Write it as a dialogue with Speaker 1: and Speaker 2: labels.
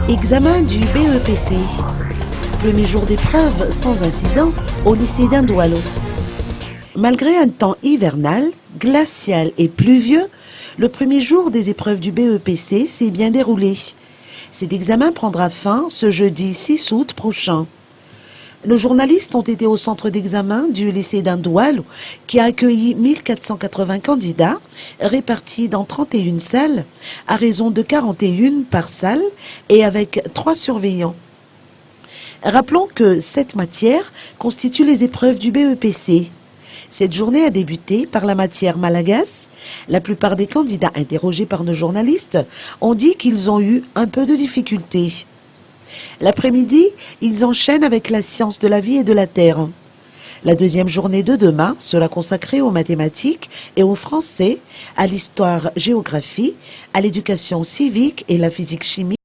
Speaker 1: Examen du BEPC. Premier jour d'épreuve sans incident au lycée d'Indoualo. Malgré un temps hivernal, glacial et pluvieux, le premier jour des épreuves du BEPC s'est bien déroulé. Cet examen prendra fin ce jeudi 6 août prochain. Nos journalistes ont été au centre d'examen du lycée d'Indoualo qui a accueilli 1480 candidats répartis dans 31 salles à raison de 41 par salle et avec 3 surveillants. Rappelons que cette matière constitue les épreuves du BEPC. Cette journée a débuté par la matière malagasy. La plupart des candidats interrogés par nos journalistes ont dit qu'ils ont eu un peu de difficultés. L'après-midi, ils enchaînent avec la science de la vie et de la terre. La deuxième journée de demain sera consacrée aux mathématiques et au français, à l'histoire-géographie, à l'éducation civique et la physique-chimie.